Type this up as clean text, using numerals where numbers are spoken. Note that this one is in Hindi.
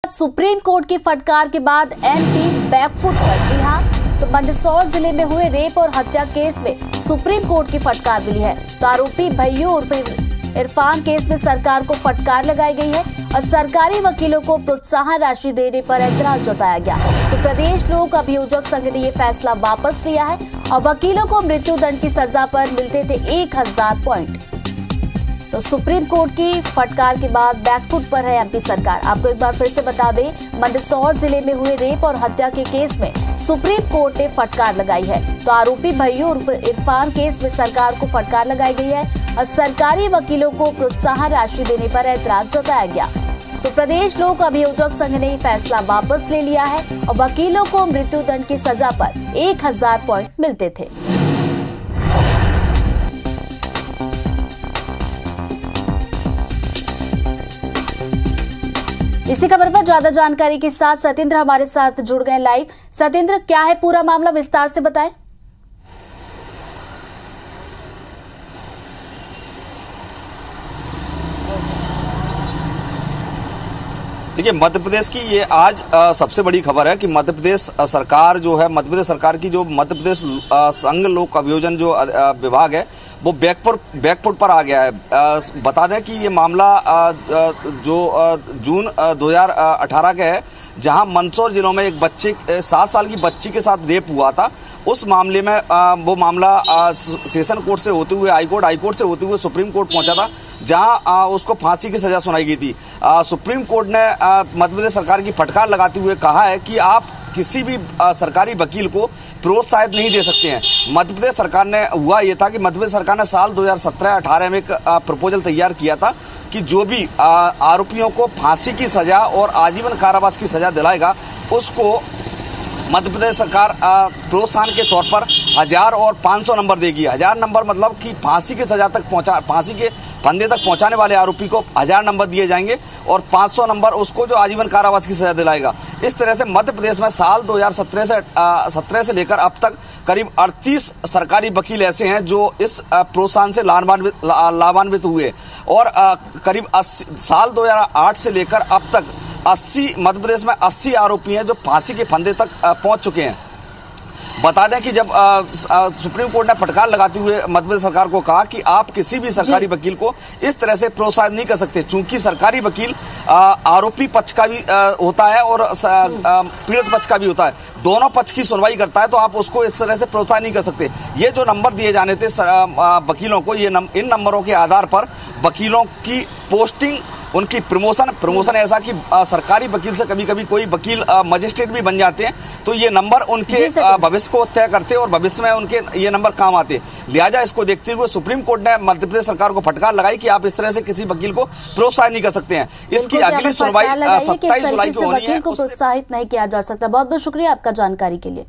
सुप्रीम कोर्ट की फटकार के बाद एमपी बैकफुट पर। जी हां, तो मंदसौर जिले में हुए रेप और हत्या केस में सुप्रीम कोर्ट की फटकार मिली है। तो आरोपी भैयू उर्फ इरफान केस में सरकार को फटकार लगाई गई है और सरकारी वकीलों को प्रोत्साहन राशि देने पर ऐतराज जताया गया। तो प्रदेश लोक अभियोजक संघ ने ये फैसला वापस लिया है और वकीलों को मृत्यु दंड की सजा पर मिलते थे 1000 पॉइंट। तो सुप्रीम कोर्ट की फटकार के बाद बैकफुट पर है एमपी सरकार। आपको एक बार फिर से बता दें, मंदसौर जिले में हुए रेप और हत्या के केस में सुप्रीम कोर्ट ने फटकार लगाई है। तो आरोपी भैयू उर्फ इरफान केस में सरकार को फटकार लगाई गई है और सरकारी वकीलों को प्रोत्साहन राशि देने पर ऐतराज जताया गया। तो प्रदेश लोक अभियोजक संघ ने फैसला वापस ले लिया है और वकीलों को मृत्यु दंड की सजा पर 1000 पॉइंट मिलते थे। इसी खबर पर ज्यादा जानकारी के साथ सतेंद्र हमारे साथ जुड़ गए लाइव। सतेंद्र, क्या है पूरा मामला, विस्तार से बताएं। देखिए, मध्य प्रदेश की ये आज सबसे बड़ी खबर है कि मध्य प्रदेश सरकार जो है, मध्य प्रदेश सरकार की जो मध्य प्रदेश संघ लोक अभियोजन जो विभाग है वो बैकफुट पर आ गया है। बता दें कि ये मामला जो जून 2018 का है, जहां मंदसौर जिलों में एक बच्चे 7 साल की बच्ची के साथ रेप हुआ था। उस मामले में वो मामला सेशन कोर्ट से होते हुए हाई कोर्ट से होते हुए सुप्रीम कोर्ट पहुंचा था, जहां उसको फांसी की सजा सुनाई गई थी। सुप्रीम कोर्ट ने मध्य प्रदेश सरकार की फटकार लगाते हुए कहा है कि आप किसी भी सरकारी वकील को प्रोत्साहित नहीं दे सकते हैं। मध्य प्रदेश सरकार ने हुआ ये था कि मध्य प्रदेश सरकार ने साल 2017-18 में एक प्रपोजल तैयार किया था कि जो भी आरोपियों को फांसी की सजा और आजीवन कारावास की सजा दिलाएगा उसको मध्य प्रदेश सरकार प्रोत्साहन के तौर पर 1000 और 500 नंबर देगी। 1000 नंबर मतलब कि फांसी की सजा तक फांसी के फंदे तक पहुंचाने वाले आरोपी को 1000 नंबर दिए जाएंगे और 500 नंबर उसको जो आजीवन कारावास की सजा दिलाएगा। इस तरह से मध्य प्रदेश में साल 2017 से लेकर अब तक करीब 38 सरकारी वकील ऐसे हैं जो इस प्रोत्साहन से लाभान्वित हुए और करीब साल 2008 से लेकर अब तक मध्य प्रदेश में 80 आरोपी हैं जो फांसी के फंदे तक पहुंच चुके हैं। बता दें कि जब सुप्रीम कोर्ट ने फटकार लगाते हुए मध्य प्रदेश सरकार को कहा कि आप किसी भी सरकारी वकील को इस तरह से प्रोत्साहित नहीं कर सकते, चूंकि सरकारी वकील आरोपी पक्ष का भी होता है और पीड़ित पक्ष का भी होता है, दोनों पक्ष की सुनवाई करता है, तो आप उसको इस तरह से प्रोत्साहित नहीं कर सकते। ये जो नंबर दिए जाने थे वकीलों को, ये इन नंबरों के आधार पर वकीलों की पोस्टिंग, उनकी प्रमोशन ऐसा कि सरकारी वकील से कभी कभी कोई वकील मजिस्ट्रेट भी बन जाते हैं, तो ये नंबर उनके भविष्य को तय करते हैं और भविष्य में उनके ये नंबर काम आते हैं। लिहाजा इसको देखते हुए सुप्रीम कोर्ट ने मध्य प्रदेश सरकार को फटकार लगाई कि आप इस तरह से किसी वकील को प्रोत्साहित नहीं कर सकते हैं। इसकी अगली सुनवाई 27 जुलाई को होनी है। वकील को प्रोत्साहित नहीं किया जा सकता। बहुत बहुत शुक्रिया आपका जानकारी के लिए।